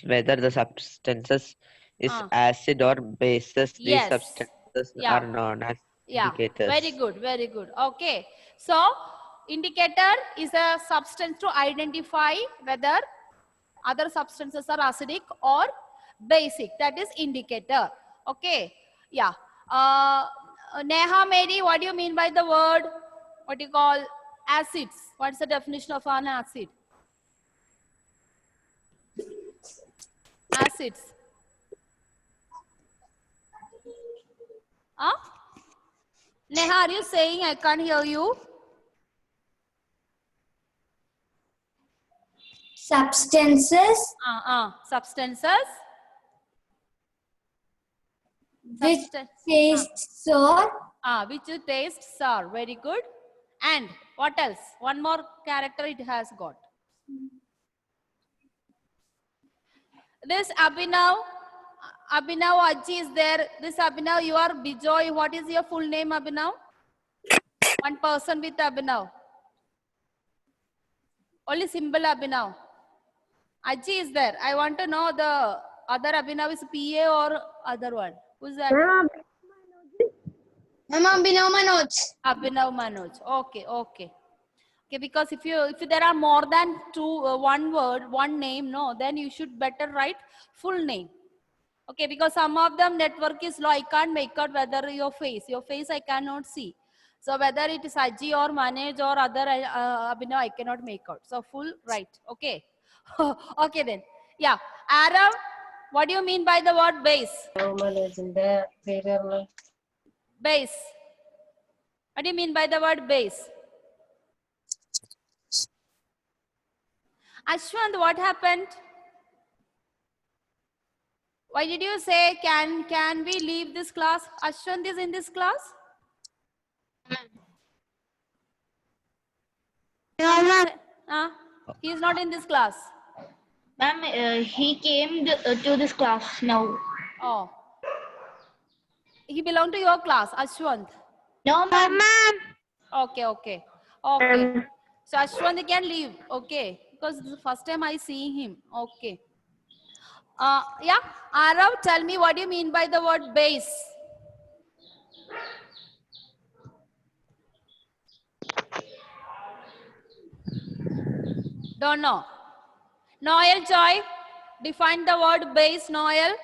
whether the substances is acid or bases. These Yes. substances Yeah. are known as Yeah. indicators. Very good. Very good. Okay. So indicator is a substance to identify whether other substances are acidic or basic. That is indicator. Okay. Yeah. Neha, Mary, what do you mean by the word? What do you call acids? What's the definition of an acid? Acids. Huh? Neha, are you saying? I can't hear you. Substances Substances which taste sour. Which taste sour. Very good. And what else? One more character it has got. This Abhinav Aji is there. This Abhinav, you are Bijoy. What is your full name, Abhinav? One person with Abhinav. Only symbol Abhinav. Aji is there. I want to know the other Abhinav is PA or other one. Who's that? Abhinav Manoj. Abhinav Manoj. Okay, okay. Okay, because if there are more than one word, one name, no, then you should better write full name. Okay, because some of them network is low, I can't make out whether your face I cannot see. So whether it is Aji or Manoj or other Abhinav, I cannot make out. So full right. Okay. Okay then. Yeah. Aram, what do you mean by the word base? Base. What do you mean by the word base? Ashwant, what happened? Why did you say can we leave this class? Ashwant is in this class? He is not in this class. Ma'am, he came to this class now. Oh. He belonged to your class, Ashwant. No, ma'am. Okay, okay. Okay. So Ashwant can leave. Okay. Because this is the first time I see him. Okay. Yeah. Arav, tell me what do you mean by the word base? Don't know. Noel Joy, define the word base, Noel.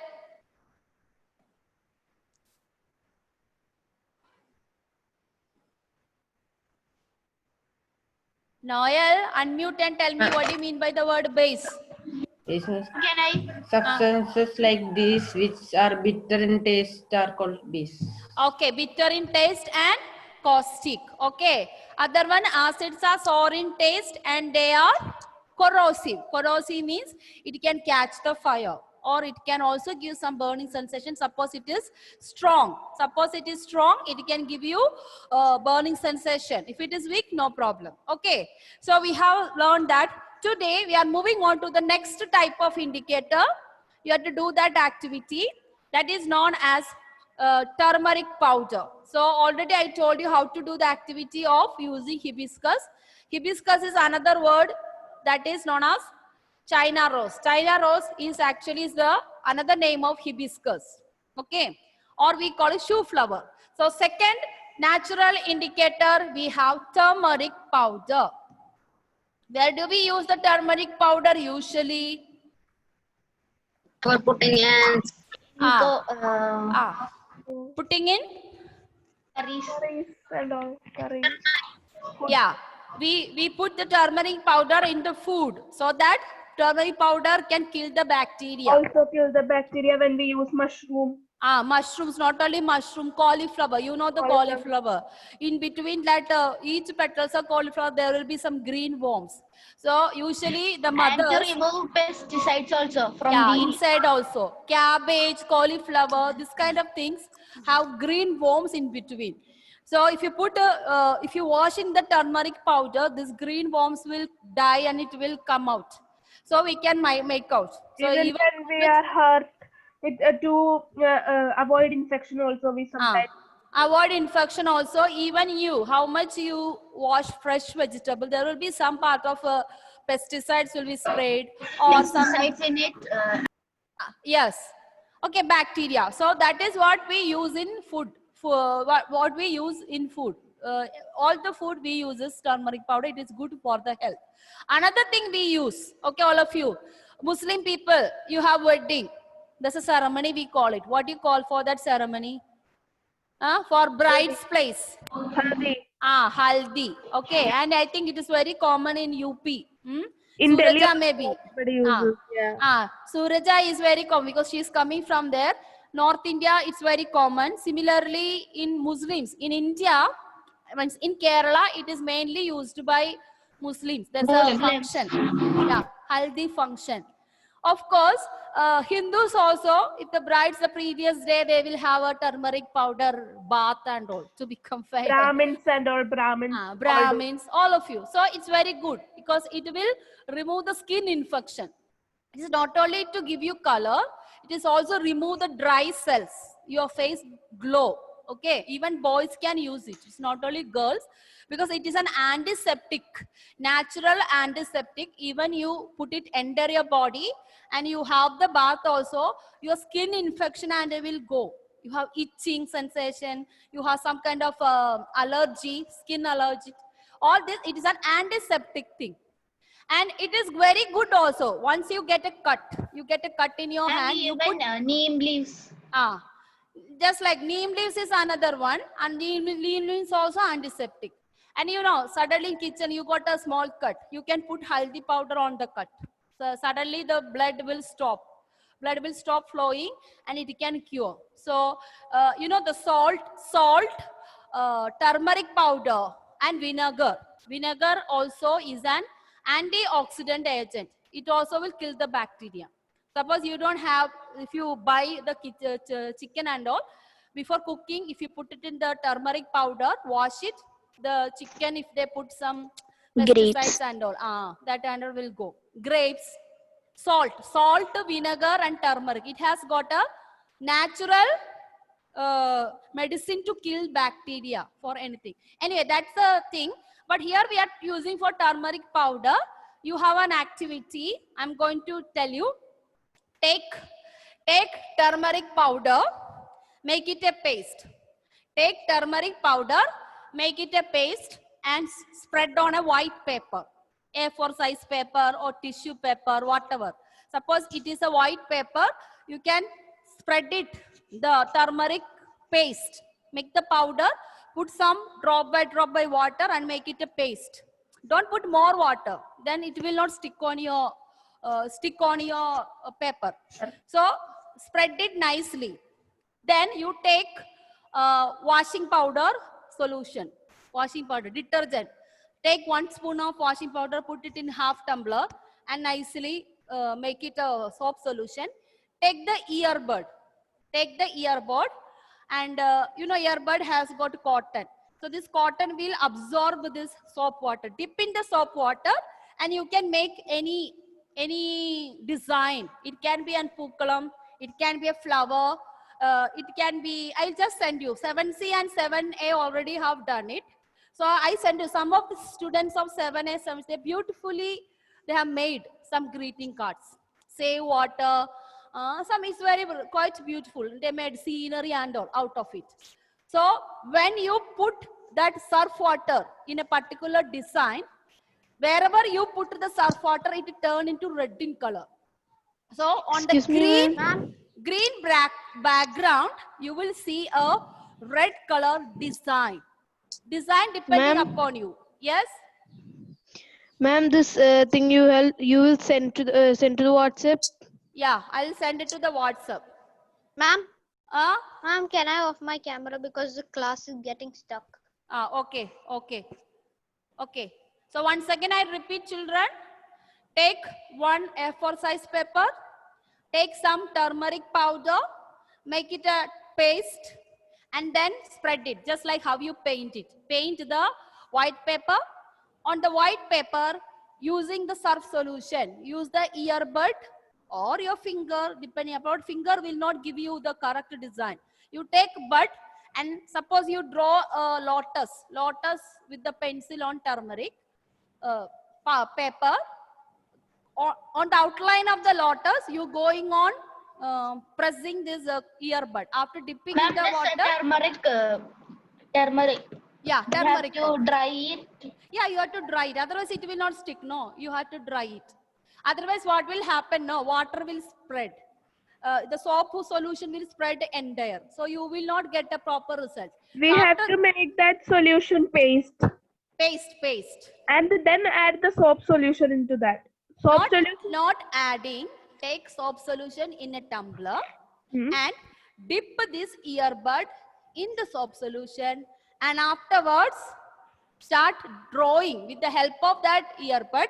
Noel, unmute and tell me what do you mean by the word base? Substances like these which are bitter in taste are called base. Okay, bitter in taste and caustic. Okay. Other one, acids are sour in taste and they are corrosive. Corrosive means it can catch the fire or it can also give some burning sensation. Suppose it is strong. Suppose it is strong, it can give you burning sensation. If it is weak, no problem. Okay. So we have learned that. Today we are moving on to the next type of indicator. You have to do that activity that is known as turmeric powder. So already I told you how to do the activity of using hibiscus. Hibiscus is another word that is known as China rose. China rose is actually another name of hibiscus. Okay. Or we call it shoe flower. So second natural indicator, we have turmeric powder. Where do we use the turmeric powder usually? For putting in Putting in? Curries and all. Curries. Yeah, we put the turmeric powder in the food so that turmeric powder can kill the bacteria. Also kill the bacteria when we use mushroom. Mushrooms, not only mushroom, cauliflower. You know the cauliflower. In between that, each petals of cauliflower, there will be some green worms. So usually the mothers... And to remove pesticides also from the... inside also. Cabbage, cauliflower, this kind of things have green worms in between. So if you put if you wash in the turmeric powder, this green worms will die and it will come out. So we can make out. So even when we are hurt, to avoid infection also we sometimes avoid infection also. Even you, how much you wash fresh vegetable, there will be some part of pesticides will be sprayed or some Pesticides in it. yes. Okay, bacteria. So that is what we use in food. For what we use in food. All the food we use is turmeric powder. It is good for the health. Another thing we use, okay, all of you, Muslim people, you have wedding. There's a ceremony we call it. What do you call for that ceremony? For bride's place. Haldi. Haldi. Okay, and I think it is very common in UP. In Delhi, Suraja maybe. everybody uses. Yeah. Suraja is very common because she is coming from there. North India, it's very common. Similarly, in Muslims, in India, in Kerala, it is mainly used by Muslims. There's a Muslims. function. Yeah, haldi function. Of course, Hindus also, if the brides the previous day, they will have a turmeric powder bath and all to become fair. Brahmins and all Brahmins. Brahmins, all of you. So it's very good because it will remove the skin infection. It is not only to give you color, it is also remove the dry cells. Your face glow. Okay, even boys can use it. It's not only girls because it is an antiseptic, natural antiseptic. Even you put it under your body and you have the bath also, your skin infection and it will go. You have itching sensation, you have some kind of allergy, skin allergy. All this, it is an antiseptic thing. And it is very good also. Once you get a cut in your hand. And You even put, neem leaves. just like neem leaves is another one, and neem leaves also antiseptic. And you know, suddenly in kitchen you got a small cut. You can put haldi powder on the cut. So suddenly the blood will stop. Blood will stop flowing and it can cure. So, you know, the salt, turmeric powder and vinegar. Vinegar also is an antioxidant agent. It also will kill the bacteria. Suppose you don't have, if you buy the chicken and all, before cooking, if you put it in the turmeric powder, wash it, the chicken, if they put some pesticides and all, that and all will go. Grapes, salt, vinegar and turmeric. It has got a natural medicine to kill bacteria for anything. Anyway, that's the thing. But here we are using for turmeric powder. You have an activity. I'm going to tell you. Take turmeric powder, make it a paste. Take turmeric powder, make it a paste and spread on a white paper. A4 size paper or tissue paper, whatever. Suppose it is a white paper, you can spread it, the turmeric paste. Make the powder, put some drop by water and make it a paste. Don't put more water, then it will not stick on your paper. So spread it nicely. Then you take washing powder solution, washing powder, detergent. Take 1 spoon of washing powder, put it in half tumbler and nicely make it a soap solution. Take the earbud. Take the earbud and you know, earbud has got cotton. So this cotton will absorb this soap water. Dip in the soap water and you can make any design. It can be an pookalam, it can be a flower, it can be, I'll just send you. 7C and 7A already have done it. So I send you some of the students of 7A, they beautifully, they have made some greeting cards. Save water, some is very quite beautiful. They made scenery and all out of it. So when you put that surf water in a particular design, wherever you put the surf water, it turn into red in color. So on the green background, you will see a red color design. Design depending upon you. Yes? Ma'am, this thing you will send to the WhatsApp. Yeah, I'll send it to the WhatsApp. Ma'am, ma'am, can I off my camera because the class is getting stuck? Okay. So once again, I repeat, children. Take 1 A4 size paper. Take some turmeric powder. Make it a paste. And then spread it, just like how you paint it. Paint the white paper. On the white paper, using the surf solution, use the earbud or your finger, depending upon finger will not give you the correct design. You take bud and suppose you draw a lotus with the pencil on turmeric paper. on the outline of the lotus, you going on pressing this earbud. After dipping Ma'am, in the this water, turmeric. yeah, You have turmeric. to dry it. Yeah, you have to dry it. Otherwise, it will not stick. No, you have to dry it. Otherwise, what will happen? No, water will spread. The soap solution will spread entire. So you will not get a proper result. We So have after to make that solution paste paste. and then add the soap solution into that. Soap Not, solution. not adding. Take soap solution in a tumbler and dip this earbud in the soap solution, and afterwards start drawing with the help of that earbud.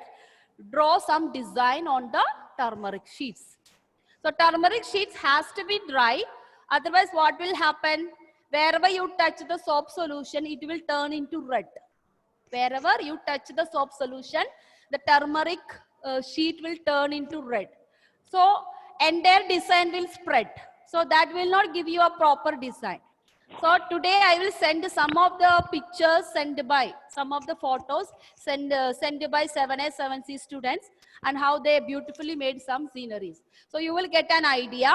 Draw some design on the turmeric sheets. So turmeric sheets has to be dry. Otherwise, what will happen? Wherever you touch the soap solution, it will turn into red. Wherever you touch the soap solution, the turmeric sheet will turn into red. So entire design will spread. So that will not give you a proper design. So today I will send some of the pictures sent by, some of the photos sent by 7A, 7C students, and how they beautifully made some sceneries. So you will get an idea.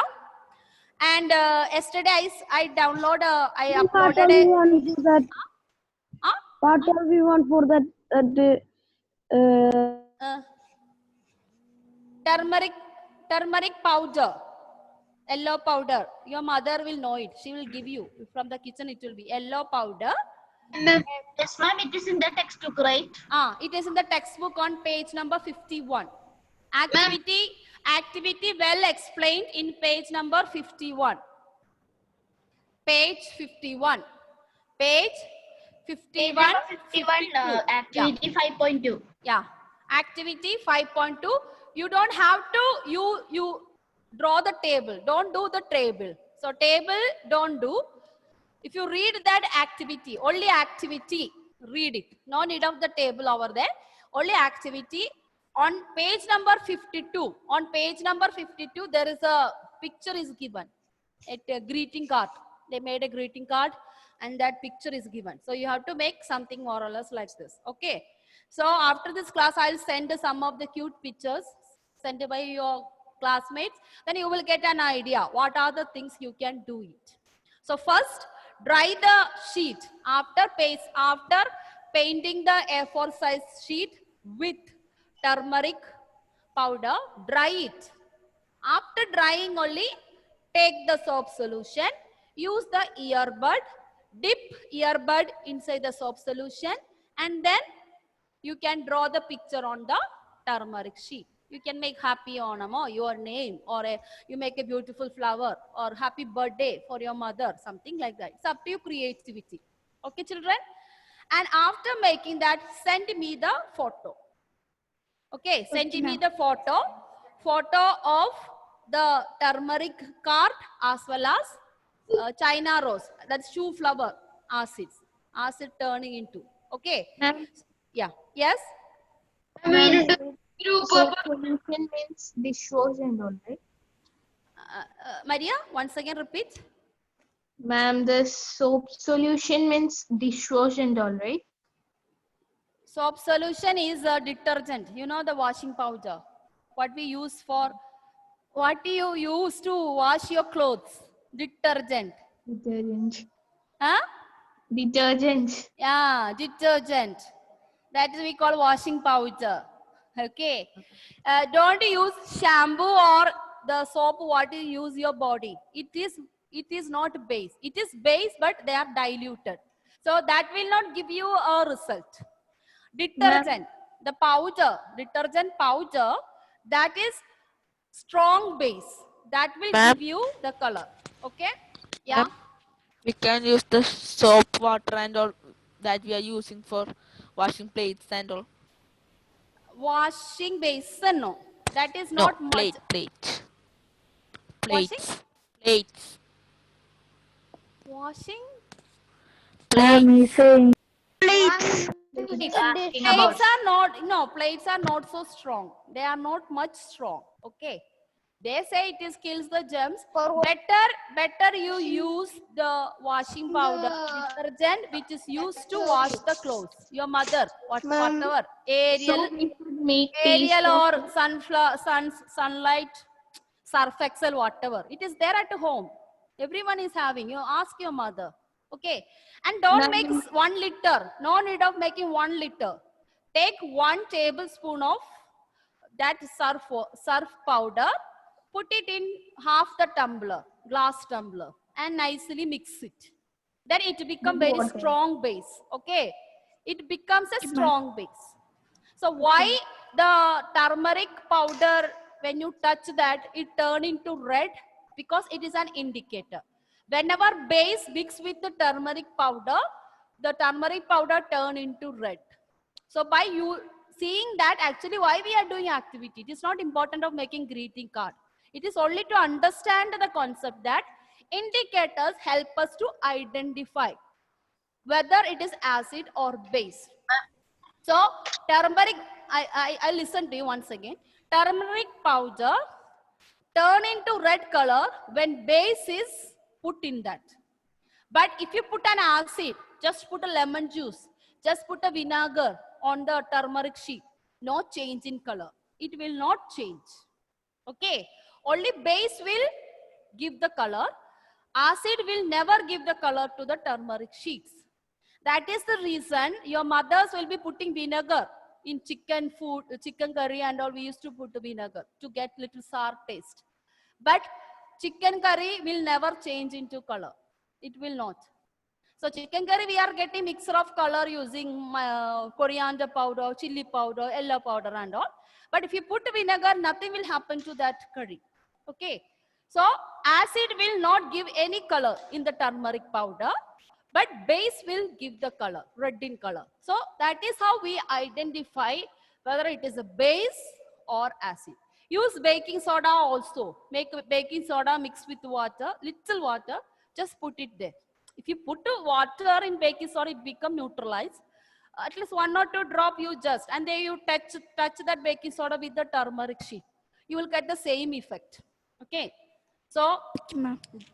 And yesterday I downloaded, I uploaded a... What all we want for that? Turmeric powder, yellow powder. Your mother will know it. She will give you from the kitchen. It will be yellow powder. Yes, ma'am. It is in the textbook, right? It is in the textbook on page number 51. Activity well explained in page number 51. Page 51. Page 51. Activity 5.2. Yeah. Activity 5.2. You don't have to, you draw the table. Don't do the table. So table, don't do. If you read that activity, only activity, read it. No need of the table over there. Only activity. On page number 52, on page number 52, there is a picture is given. A greeting card. They made a greeting card and that picture is given. So you have to make something more or less like this. Okay. So after this class, I'll send some of the cute pictures sent by your classmates. Then you will get an idea what are the things you can do it. So first, dry the sheet. After painting the A4 size sheet with turmeric powder, dry it. After drying only, take the soap solution, use the earbud, dip earbud inside the soap solution, and then you can draw the picture on the turmeric sheet. You can make happy Onam or your name, or you make a beautiful flower or happy birthday for your mother, something like that. It's up to your creativity. Okay, children? And after making that, send me the photo. Okay, send me the photo of the turmeric card as well as China rose, that's shoe flower acid turning into. Okay. Yeah. Yes. Soap solution means dishwash and all, right? Maria, once again repeat. Ma'am, the soap solution means dishwash and all, right? Soap solution is a detergent. You know the washing powder. What we use for, what do you use to wash your clothes? Detergent. Detergent. Huh? Detergent. Yeah, detergent. That is we call washing powder. Okay. Don't use shampoo or the soap what you use your body. It is not base. It is base, but they are diluted. So that will not give you a result. Detergent, the powder, detergent powder, that is strong base. That will give you the color. Okay? Yeah. We can use the soap water and all that we are using for washing plates and all. Washing basin, no. That is not much. Plates. Washing? Plates are not so strong. They are not much strong. Okay. They say it is kills the germs. Better you use the washing powder, detergent which is used to wash the clothes. Your mother, whatever, Ariel. make Ariel paste or sunlight, surf excel, whatever. It is there at home. Everyone is having. You ask your mother. Okay. And don't make 1 liter. No need of making 1 liter. Take 1 tablespoon of that surf powder. Put it in half the tumbler, glass tumbler, and nicely mix it. Then it becomes very strong base. Okay. It becomes a strong base. So why the turmeric powder, when you touch that, it turn into red? Because it is an indicator. Whenever base mix with the turmeric powder turn into red. So by you seeing that, actually why we are doing activity, it is not important of making greeting card. It is only to understand the concept that indicators help us to identify whether it is acid or base. So turmeric, I listen to you once again. Turmeric powder turn into red color when base is put in that. But if you put an acid, just put a lemon juice, just put a vinegar on the turmeric sheet, no change in color. It will not change. Okay. Only base will give the color. Acid will never give the color to the turmeric sheets. That is the reason your mothers will be putting vinegar in chicken food, chicken curry and all. We used to put the vinegar to get little sour taste. But chicken curry will never change into color. It will not. So chicken curry, we are getting mixture of color using coriander powder, chili powder, yellow powder and all. But if you put vinegar, nothing will happen to that curry. Okay. So acid will not give any color in the turmeric powder, but base will give the color, red in color. So that is how we identify whether it is a base or acid. Use baking soda also. Make baking soda mixed with water, little water, just put it there. If you put water in baking soda, it becomes neutralized. At least 1 or 2 drop you just, and then you touch that baking soda with the turmeric sheet. You will get the same effect. Okay. So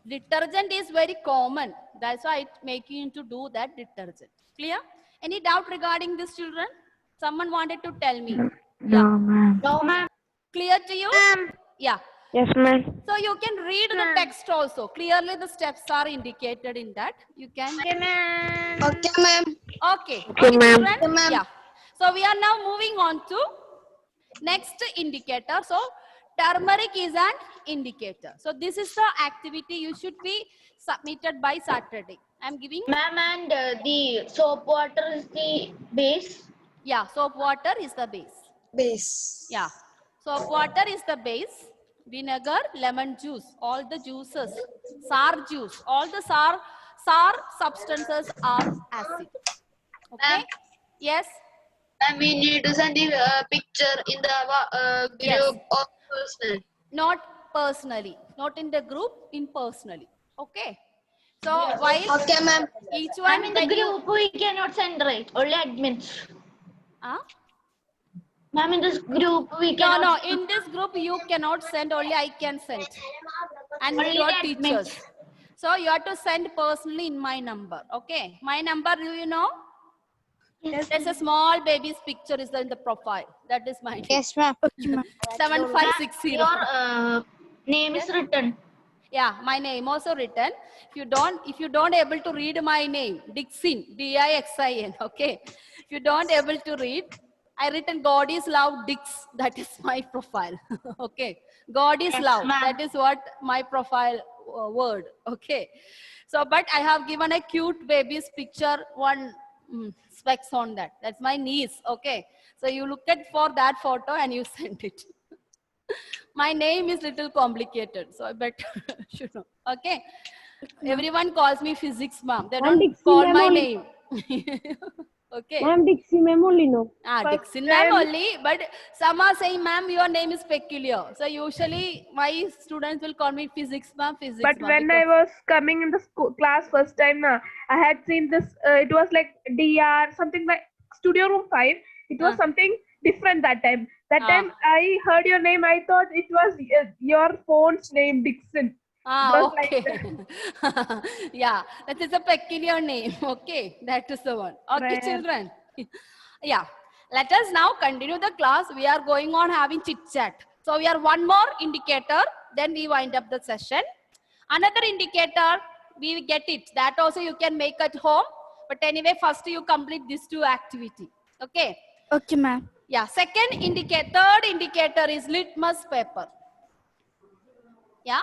detergent is very common. That's why it's making you to do that detergent. Clear? Any doubt regarding this, children? Someone wanted to tell me. No, ma'am. No, ma'am. Clear to you? Yeah. Yes, ma'am. So you can read the text also. Clearly the steps are indicated in that. You can. Okay, ma'am. Okay. Okay, ma'am. Children? Yeah. So we are now moving on to next indicator. So turmeric is an indicator. So this is the activity you should be submitted by Saturday. I'm giving. Ma'am, and the soap water is the base. Yeah, soap water is the base. Base. Yeah. Soap water is the base. Vinegar, lemon juice, all the juices, sour juice, all the sour substances are acid. Okay. Yes. I mean, you need to send the picture in the group Yes. or personal. Not personally, not in the group, in personally. Okay. So while Okay, ma'am. each Ma'am, one in the when you, group we cannot send, right? Only admins. Ma'am, in this group we no, cannot. in this group you cannot send, only I can send. And Only your the admins. teachers. So you have to send personally in my number. Okay. My number, do you know? Yes. There's a small baby's picture is in the profile. That is my name. Yes, ma'am. 7560. Your name is written. Yeah, my name also written. If you don't able to read my name, Dixin, D-I-X-I-N. Okay. If you don't able to read, I written God is love, Dix. That is my profile. Okay. God is Yes, love. ma'am. That is what my profile word. Okay. So, but I have given a cute baby's picture, one specs on that. That's my niece. Okay. So you look at for that photo and you send it. My name is little complicated, so I bet should know. Okay. Everyone calls me physics ma'am. They don't Dixie call ma'am my only. name. Okay. Ma'am, Dixie ma'am only no. Dixie ma'am only, but some are saying ma'am your name is peculiar. So usually my students will call me physics ma'am, physics But ma'am. when I was coming in the class first time, I had seen this. It was like DR, something like Studio Room 5. It was something different that time. That time I heard your name. I thought it was your phone's name, Dixon. Just like Okay. Yeah, that is a peculiar name. Okay, that is the one. Okay, Right. children. Yeah. Let us now continue the class. We are going on having chit chat. So we are one more indicator, then we wind up the session. Another indicator, we will get it. That also you can make at home. But anyway, first you complete these two activity. Okay. Okay, ma'am. Yeah. Third indicator is litmus paper. Yeah.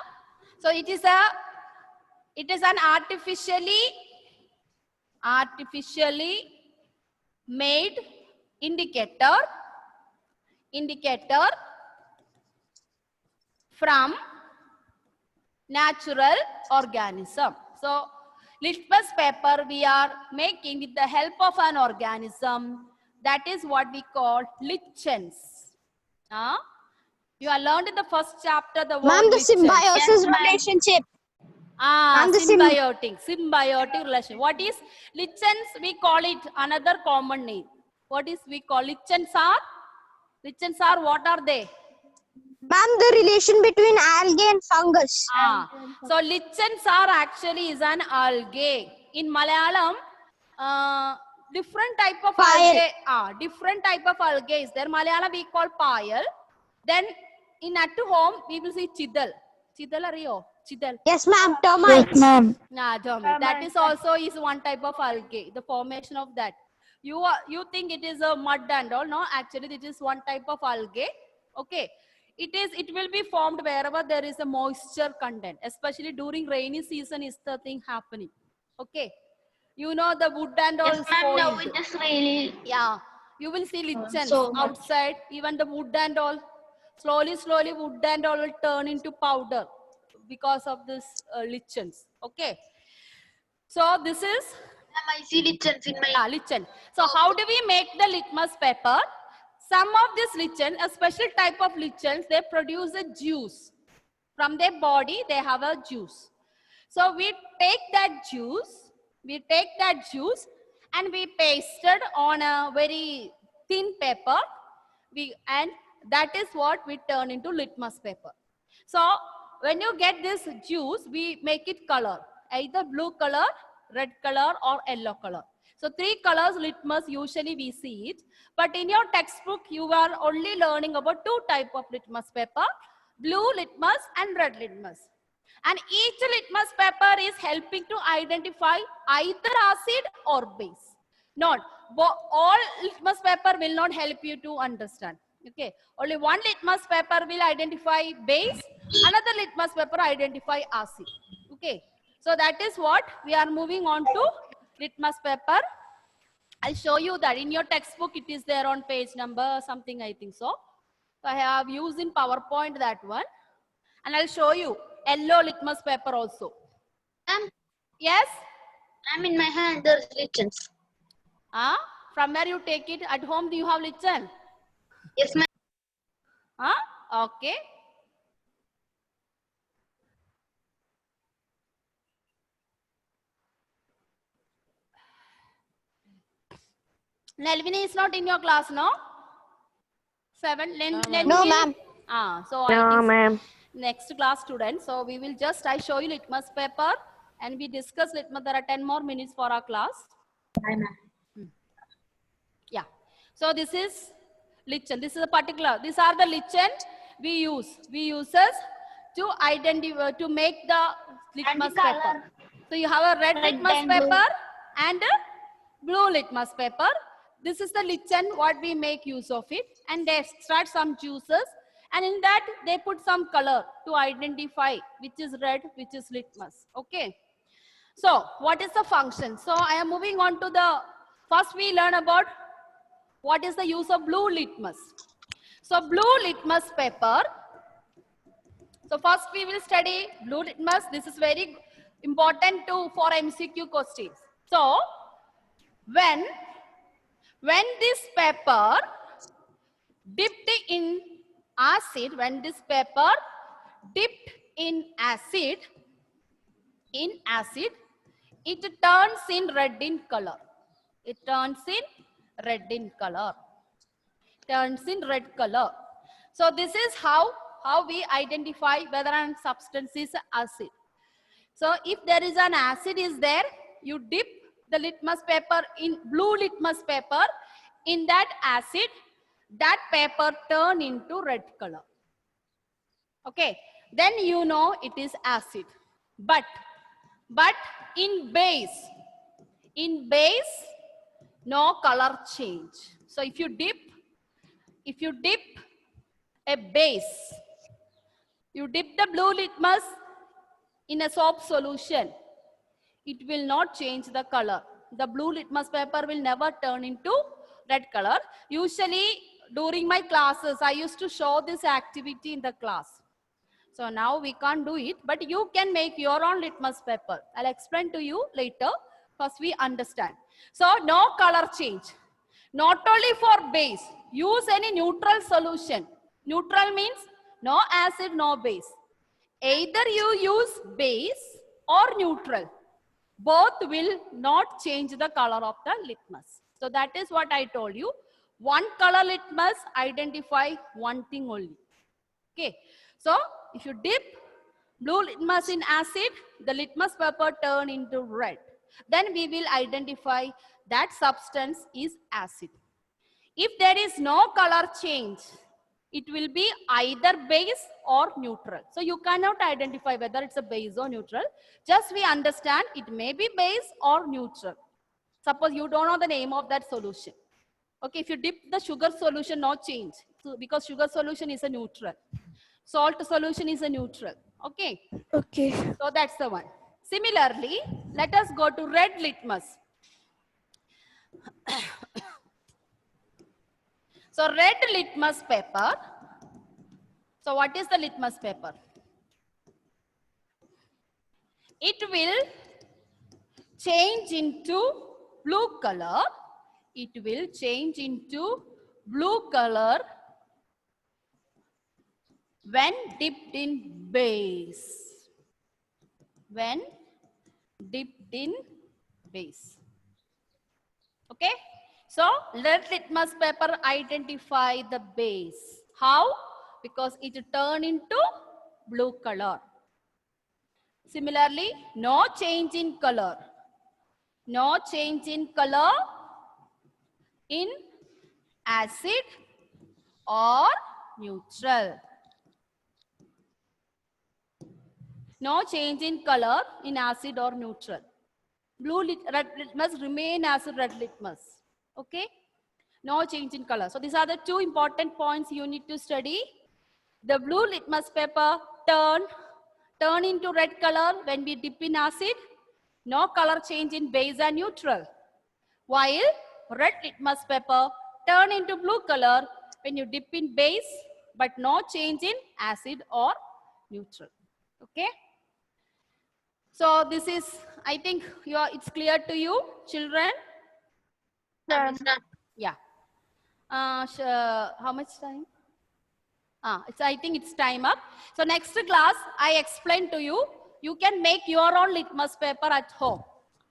So it is an artificially made indicator from natural organism. So litmus paper we are making with the help of an organism, that is what we call lichens. You have learned in the first chapter the word Ma'am, the lichens. symbiosis relationship. Ma'am, the symbiotic relation. What is lichens? We call it another common name. What is we call lichens are? Lichens are, what are they? Ma'am, the relation between algae and fungus. So lichens are actually is an algae. In Malayalam, different type of algae. Different type of algae is there. Malayalam we call payal. Then in at home we will see chidal. Chidal ariyo? Chidal. Yes, ma'am. Termites. Yes, ma'am. Termite. That is also is one type of algae. The formation of that. You think it is a mud and all. No, actually it is one type of algae. Okay. It will be formed wherever there is a moisture content, especially during rainy season is the thing happening. Okay. You know the wood and all. Yes, ma'am, now it is really. Yeah. You will see lichens So outside, even the wood and all. Slowly wood and all will turn into powder because of this lichens. Okay. So this is. I see lichens in my. Lichen. So how do we make the litmus paper? Some of this lichen, a special type of lichens, they produce a juice. From their body, they have a juice. So we take that juice and we paste it on a very thin paper. And that is what we turn into litmus paper. So when you get this juice, we make it color, either blue color, red color or yellow color. So 3 colors litmus usually we see it. But in your textbook, you are only learning about 2 types of litmus paper, blue litmus and red litmus. And each litmus paper is helping to identify either acid or base. Not all litmus paper will not help you to understand. Okay, only one litmus paper will identify base, another litmus paper identify acid. Okay, so that is what we are moving on to litmus paper. I'll show you that in your textbook it is there on page number something, I think so. So I have used in PowerPoint that one, and I'll show you yellow litmus paper also. Yes? I'm in my hand, there's lichens. From where you take it? At home do you have lichen? Yes, ma'am. Okay. Nelvini is not in your class, no? 7. No, ma'am. So No, ma'am. next class student. So we will just, I show you litmus paper and we discuss litmus. There are 10 more minutes for our class. Bye, ma'am. Yeah. So this is lichen. This is a particular, these are the lichen we use. We use us to identify, to make the litmus paper. So you have a red litmus paper and a blue litmus paper. This is the lichen, what we make use of it. And they extract some juices. And in that, they put some color to identify which is red, which is litmus. Okay. So, what is the function? So, I am moving on to the, first we learn about what is the use of blue litmus. So, blue litmus paper. So, first we will study blue litmus. This is very important for MCQ questions. So, when this paper dipped in acid, it turns in red in color. It turns in red in color. So this is how we identify whether a substance is acid. So if there is an acid is there, you dip the litmus paper in blue litmus paper, in that acid, that paper turn into red color. Okay, then you know it is acid. But in base, no color change. So if you dip a base, you dip the blue litmus in a soap solution, it will not change the color. The blue litmus paper will never turn into red color. Usually during my classes, I used to show this activity in the class. So now we can't do it, but you can make your own litmus paper. I'll explain to you later. First we understand. So no color change. Not only for base, use any neutral solution. Neutral means no acid, no base. Either you use base or neutral. Both will not change the color of the litmus. So that is what I told you. One color litmus identify one thing only. Okay. So if you dip blue litmus in acid, the litmus paper turn into red. Then we will identify that substance is acid. If there is no color change, it will be either base or neutral. So you cannot identify whether it's a base or neutral. Just we understand it may be base or neutral. Suppose you don't know the name of that solution. Okay, if you dip the sugar solution, no change. So because sugar solution is a neutral. Salt solution is a neutral. Okay. Okay. So that's the one. Similarly, let us go to red litmus. So red litmus paper. So what is the litmus paper? It will change into blue color. It will change into blue color when dipped in base. When dipped in base. Okay. So red litmus paper identify the base. How? Because it turn into blue color. Similarly, no change in color. No change in color in acid or neutral. No change in color in acid or neutral. Red litmus remain as a red litmus. Okay. No change in color. So these are the two important points you need to study. The blue litmus paper turn into red color when we dip in acid. No color change in base and neutral. While red litmus paper turn into blue color when you dip in base, but no change in acid or neutral. Okay. So this is, I think it's clear to you, children? Yeah. How much time? I think it's time up. So next class, I explain to you. You can make your own litmus paper at home.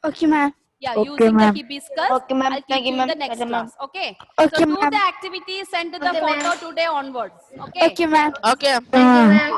Okay, ma'am. Yeah, Okay, using ma'am. the hibiscus. Okay, ma'am. I'll Thank teach you, you in ma'am. the next Okay, ma'am. class. Okay. Okay, So do ma'am. the activity, send the photo today onwards. Okay. Okay, ma'am. Okay. Thank you.